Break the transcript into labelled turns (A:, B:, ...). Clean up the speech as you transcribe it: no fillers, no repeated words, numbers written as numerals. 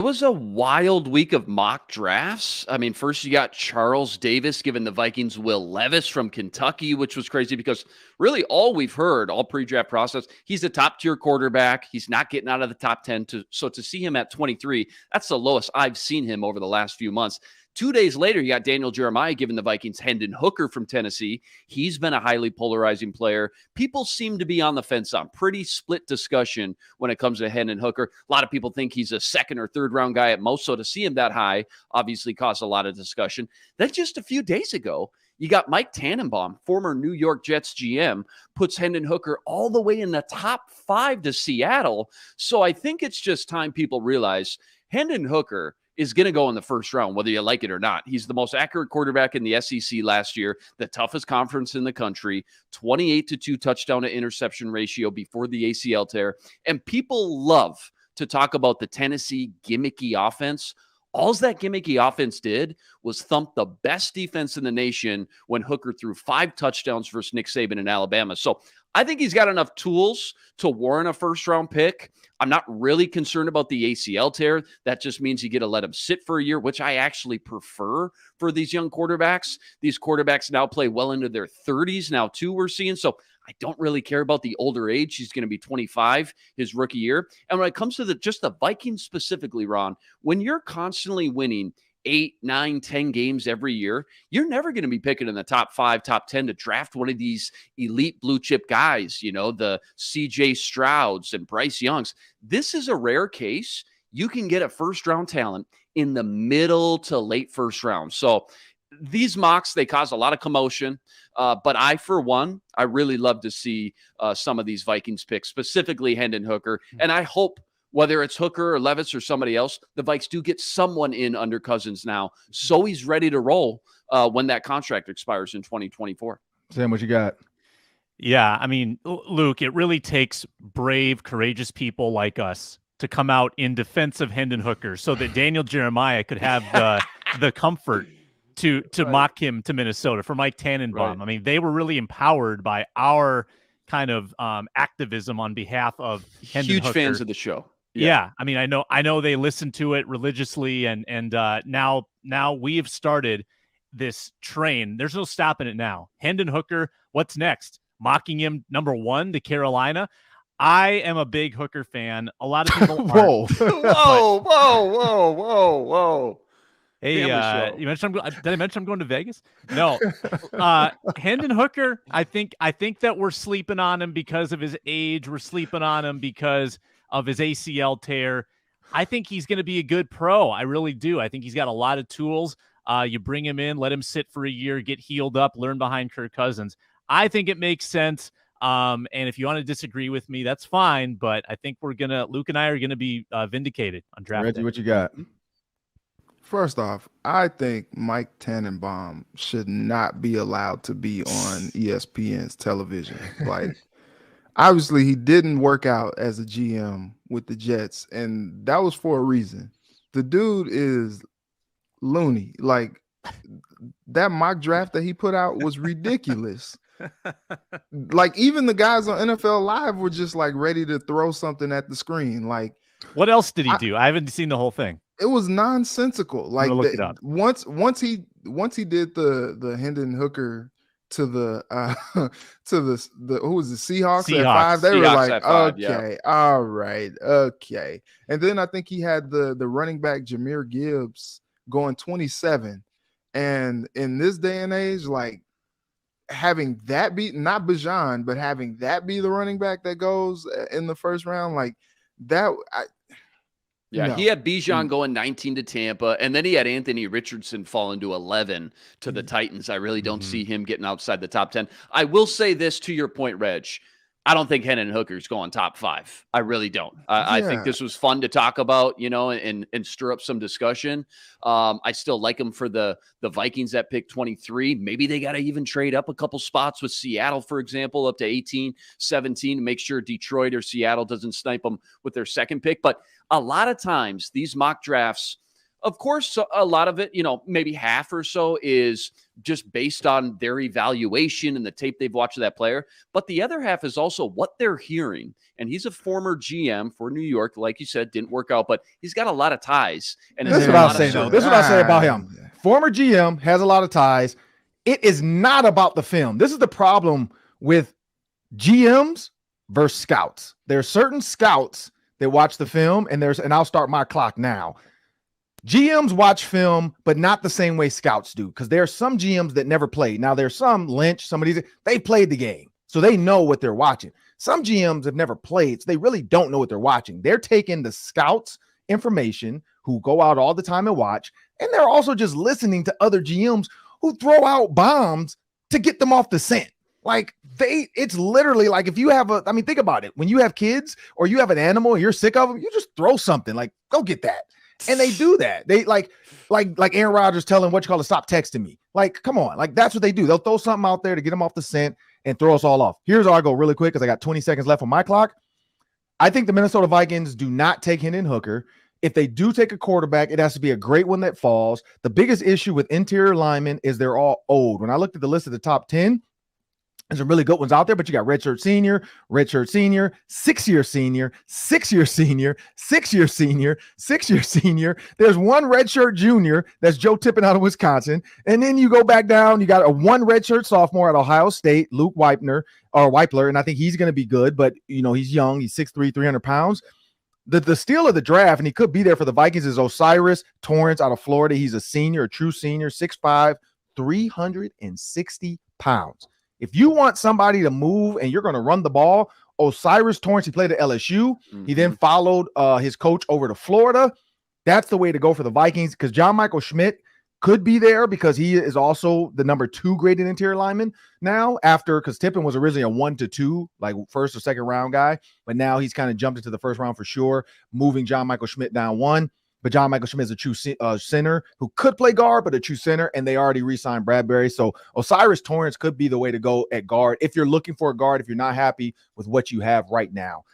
A: It was a wild week of mock drafts. I mean, first you got Charles Davis giving the Vikings Will Levis from Kentucky, which was crazy because really all we've heard all pre-draft process, he's a top-tier quarterback. He's not getting out of the top 10. So to see him at 23, that's the lowest I've seen him over the last few months. 2 days later, you got Daniel Jeremiah giving the Vikings Hendon Hooker from Tennessee. He's been a highly polarizing player. People seem to be on the fence on pretty split discussion when it comes to Hendon Hooker. A lot of people think he's a second or third round guy at most. So to see him that high obviously caused a lot of discussion. Then just a few days ago, you got Mike Tannenbaum, former New York Jets GM, puts Hendon Hooker all the way in the top 5 to Seattle. So I think it's just time people realize Hendon Hooker is going to go in the first round, whether you like it or not. He's the most accurate quarterback in the SEC last year, the toughest conference in the country, 28-2 touchdown to interception ratio before the ACL tear. And people love to talk about the Tennessee gimmicky offense. All that gimmicky offense did was thump the best defense in the nation when Hooker threw 5 touchdowns versus Nick Saban in Alabama. So I think he's got enough tools to warrant a first-round pick. I'm not really concerned about the ACL tear. That just means you get to let him sit for a year, which I actually prefer for these young quarterbacks. These quarterbacks now play well into their 30s now, too, we're seeing. So I don't really care about the older age. He's going to be 25 his rookie year. And when it comes to just the Vikings specifically, Ron, when you're constantly winning 8, 9, 10 games every year, you're never going to be picking in the top 5, top 10 to draft one of these elite blue chip guys, you know, the CJ Strouds and Bryce Youngs. This is a rare case. You can get a first round talent in the middle to late first round. So these mocks, they cause a lot of commotion. But I, for one, I really love to see some of these Vikings picks, specifically Hendon Hooker. And I hope whether it's Hooker or Levis or somebody else, the Vikes do get someone in under Cousins now, so he's ready to roll when that contract expires in 2024.
B: Sam, what you got?
C: Yeah, I mean, Luke, it really takes brave, courageous people like us to come out in defense of Hendon Hooker so that Daniel Jeremiah could have the comfort to right. mock him to Minnesota for Mike Tannenbaum. Right. I mean, they were really empowered by our kind of activism on behalf of Hendon
A: Huge
C: Hooker.
A: Fans of the show.
C: Yeah. I mean, I know they listen to it religiously, and now we have started this train. There's no stopping it now. Hendon Hooker, what's next? Mocking him number 1 to Carolina. I am a big Hooker fan. A lot of people
A: whoa. Whoa.
C: Hey, you mentioned did I mention I'm going to Vegas? No. Hendon Hooker, I think that we're sleeping on him because of his age. We're sleeping on him because of his ACL tear. I think he's going to be a good pro. I really do. I think he's got a lot of tools. You bring him in, let him sit for a year, get healed up, learn behind Kirk Cousins. I think it makes sense. And if you want to disagree with me, that's fine. But I think Luke and I are going to be vindicated on draft
B: Reggie,
C: day.
B: what you got?
D: First off, I think Mike Tannenbaum should not be allowed to be on ESPN's television. Like, obviously, he didn't work out as a GM with the Jets, and that was for a reason. The dude is loony. Like, that mock draft that he put out was ridiculous. Like, even the guys on NFL Live were just like ready to throw something at the screen. Like,
C: what else did he do? I haven't seen the whole thing.
D: It was nonsensical. Like, once he did the Hendon Hooker to the who was the Seahawks at 5, they were like, okay, all right, okay. And then I think he had the running back Jahmyr Gibbs going 27. And in this day and age, like, having that be not Bijan, but having that be the running back that goes in the first round, like that.
A: He had Bijan going 19 to Tampa, and then he had Anthony Richardson falling to 11 to the Titans. I really don't see him getting outside the top 10. I will say this to your point, Reg. I don't think Hendon Hooker's going top 5. I really don't. I think this was fun to talk about, and stir up some discussion. I still like him for the Vikings at pick 23. Maybe they got to even trade up a couple spots with Seattle, for example, up to 18, 17 to make sure Detroit or Seattle doesn't snipe them with their second pick. But a lot of times these mock drafts, Of course, a lot of it, maybe half or so is just based on their evaluation and the tape they've watched of that player. But the other half is also what they're hearing. And he's a former GM for New York. Like you said, didn't work out, but he's got a lot of ties. And
B: this is what I'll say, though. This is what I'll say about him. Former GM, has a lot of ties. It is not about the film. This is the problem with GMs versus scouts. There are certain scouts that watch the film, and I'll start my clock now. GMs watch film, but not the same way scouts do, because there are some GMs that never played. Now, there's some Lynch, some of these, they played the game, so they know what they're watching. Some GMs have never played, so they really don't know what they're watching. They're taking the scouts' information, who go out all the time and watch, and they're also just listening to other GMs who throw out bombs to get them off the scent. Like, it's literally like, if you have think about it. When you have kids or you have an animal and you're sick of them, you just throw something like, go get that. And they do that. They like Aaron Rodgers telling stop texting me. Like, come on. Like, that's what they do. They'll throw something out there to get them off the scent and throw us all off. Here's how I go really quick, because I got 20 seconds left on my clock. I think the Minnesota Vikings do not take Hendon Hooker. If they do take a quarterback, it has to be a great one that falls. The biggest issue with interior linemen is they're all old. When I looked at the list of the top 10, there's some really good ones out there, but you got redshirt senior, 6-year senior, 6-year senior, 6-year senior, 6-year senior. There's one redshirt junior, that's Joe Tippin out of Wisconsin. And then you go back down, you got a one redshirt sophomore at Ohio State, Luke Weipler, and I think he's going to be good, but he's young, he's 6'3", 300 pounds. The steal of the draft, and he could be there for the Vikings, is O'Cyrus Torrence out of Florida. He's a senior, a true senior, 6'5", 360 pounds. If you want somebody to move and you're going to run the ball, O'Cyrus Torrence, he played at LSU. Mm-hmm. He then followed his coach over to Florida. That's the way to go for the Vikings, because John Michael Schmidt could be there because he is also the number 2 graded interior lineman now, because Tippin was originally a 1-2, like first or second round guy, but now he's kind of jumped into the first round for sure, moving John Michael Schmidt down 1. But John Michael Schmidt is a true center who could play guard, but a true center, and they already re-signed Bradbury. So O'Cyrus Torrence could be the way to go at guard if you're looking for a guard, if you're not happy with what you have right now.